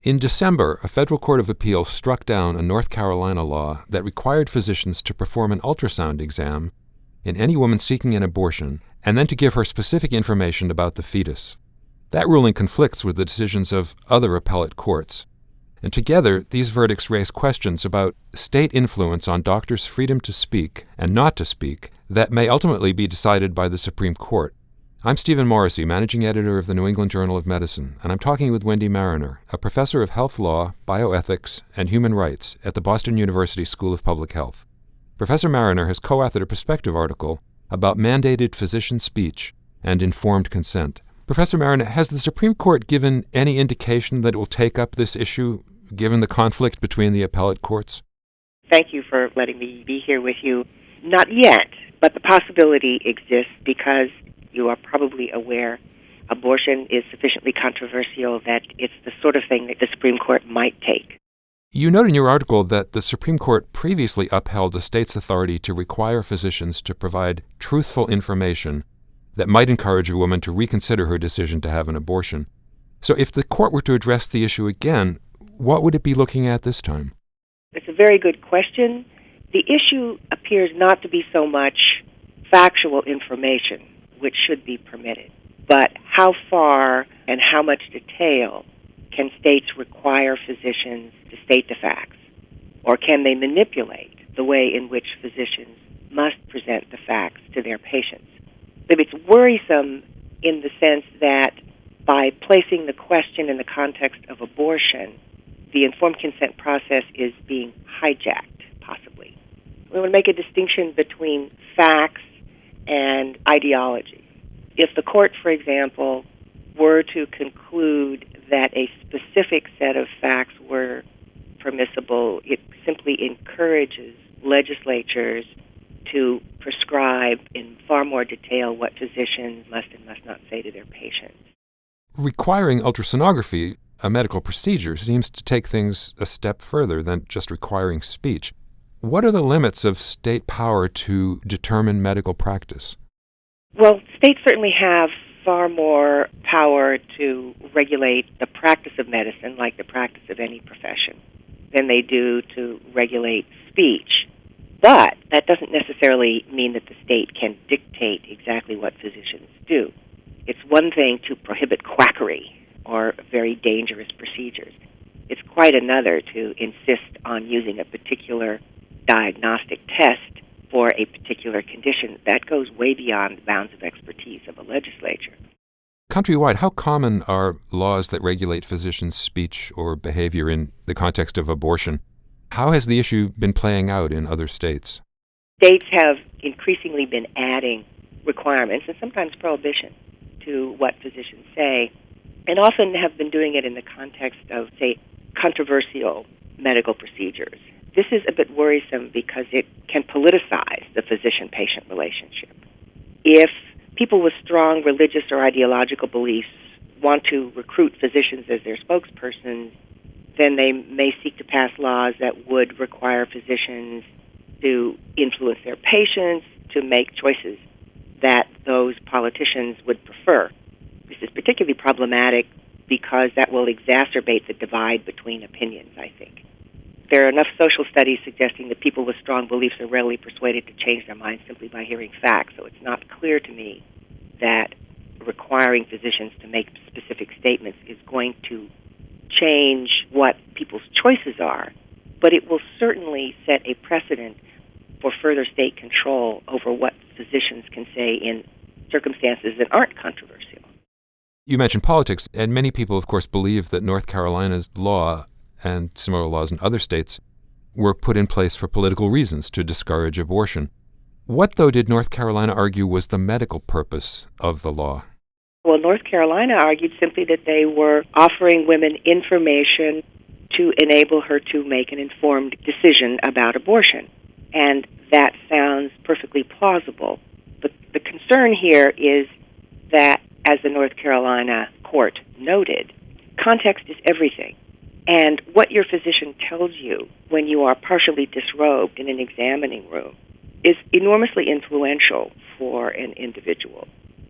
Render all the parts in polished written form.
In December, a federal court of appeals struck down a North Carolina law that required physicians to perform an ultrasound exam in any woman seeking an abortion and then to give her specific information about the fetus. That ruling conflicts with the decisions of other appellate courts. And together, these verdicts raise questions about state influence on doctors' freedom to speak and not to speak that may ultimately be decided by the Supreme Court. I'm Stephen Morrissey, managing editor of the New England Journal of Medicine, and I'm talking with Wendy Mariner, a professor of health law, bioethics, and human rights at the Boston University School of Public Health. Professor Mariner has co-authored a perspective article about mandated physician speech and informed consent. Professor Mariner, has the Supreme Court given any indication that it will take up this issue, given the conflict between the appellate courts? Thank you for letting me be here with you. Not yet, but the possibility exists because you are probably aware abortion is sufficiently controversial that it's the sort of thing that the Supreme Court might take. You note in your article that the Supreme Court previously upheld a state's authority to require physicians to provide truthful information that might encourage a woman to reconsider her decision to have an abortion. So if the court were to address the issue again, what would it be looking at this time? It's a very good question. The issue appears not to be so much factual information, which should be permitted, but how far and how much detail can states require physicians to state the facts? Or can they manipulate the way in which physicians must present the facts to their patients? It's worrisome in the sense that by placing the question in the context of abortion, the informed consent process is being hijacked, possibly. We want to make a distinction between facts and ideology. If the court, for example, were to conclude that a specific set of facts were permissible, it simply encourages legislatures to prescribe in far more detail what physicians must and must not say to their patients. Requiring ultrasonography, a medical procedure, seems to take things a step further than just requiring speech. What are the limits of state power to determine medical practice? Well, states certainly have far more power to regulate the practice of medicine, like the practice of any profession, than they do to regulate speech. But that doesn't necessarily mean that the state can dictate exactly what physicians do. It's one thing to prohibit quackery or very dangerous procedures. It's quite another to insist on using a particular diagnostic test for a particular condition. That goes way beyond the bounds of expertise of a legislature. Countrywide, how common are laws that regulate physicians' speech or behavior in the context of abortion? How has the issue been playing out in other states? States have increasingly been adding requirements and sometimes prohibition to what physicians say, and often have been doing it in the context of, say, controversial medical procedures. This is a bit worrisome because it can politicize the physician-patient relationship. If people with strong religious or ideological beliefs want to recruit physicians as their spokespersons, then they may seek to pass laws that would require physicians to influence their patients, to make choices that those politicians would prefer. This is particularly problematic because that will exacerbate the divide between opinions, I think. There are enough social studies suggesting that people with strong beliefs are readily persuaded to change their minds simply by hearing facts, so it's not clear to me that requiring physicians to make specific statements is going to change what people's choices are, but it will certainly set a precedent for further state control over what physicians can say in circumstances that aren't controversial. You mentioned politics, and many people, of course, believe that North Carolina's law and similar laws in other states were put in place for political reasons to discourage abortion. What, though, did North Carolina argue was the medical purpose of the law? Well, North Carolina argued simply that they were offering women information to enable her to make an informed decision about abortion. And that sounds perfectly plausible. But the concern here is that, as the North Carolina court noted, context is everything. And what your physician tells you when you are partially disrobed in an examining room is enormously influential for an individual.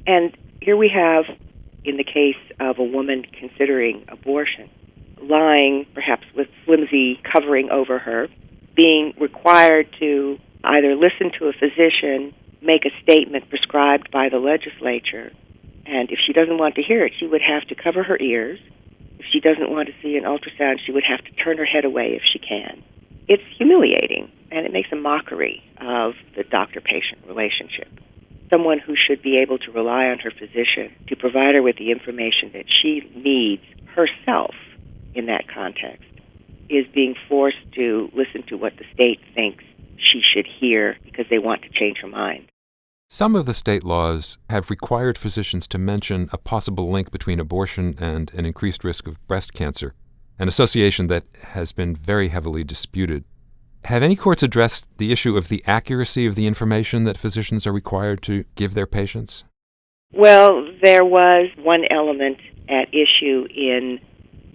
And here we have, in the case of a woman considering abortion, lying, perhaps with flimsy covering over her, being required to either listen to a physician make a statement prescribed by the legislature, and if she doesn't want to hear it, she would have to cover her ears. If she doesn't want to see an ultrasound, she would have to turn her head away if she can. It's humiliating, and it makes a mockery of the doctor-patient relationship. Someone who should be able to rely on her physician to provide her with the information that she needs herself in that context is being forced to listen to what the state thinks she should hear because they want to change her mind. Some of the state laws have required physicians to mention a possible link between abortion and an increased risk of breast cancer, an association that has been very heavily disputed. Have any courts addressed the issue of the accuracy of the information that physicians are required to give their patients? Well, there was one element at issue in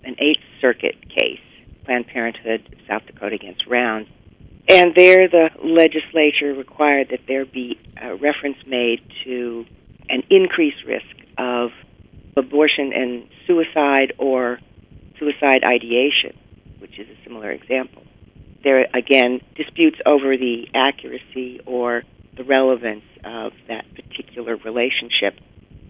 an Eighth Circuit case, Planned Parenthood, South Dakota against Rounds, and there the legislature required that there be a reference made to an increased risk of abortion and suicide or suicide ideation, which is a similar example. There, again, disputes over the accuracy or the relevance of that particular relationship.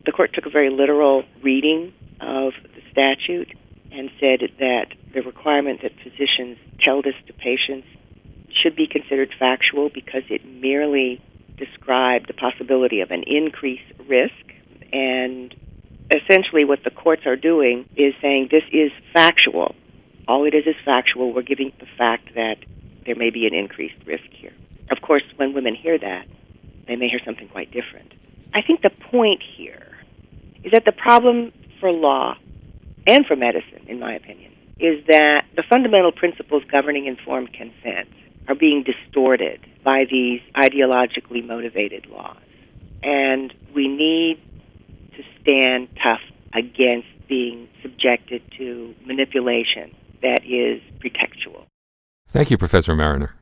The court took a very literal reading of the statute and said that the requirement that physicians tell this to patients should be considered factual because it merely described the possibility of an increased risk. And essentially what the courts are doing is saying this is factual. All it is factual. We're giving the fact that there may be an increased risk here. Of course, when women hear that, they may hear something quite different. I think the point here is that the problem for law and for medicine, in my opinion, is that the fundamental principles governing informed consent are being distorted by these ideologically motivated laws. And we need to stand tough against being subjected to manipulation that is pretextual. Thank you, Professor Mariner.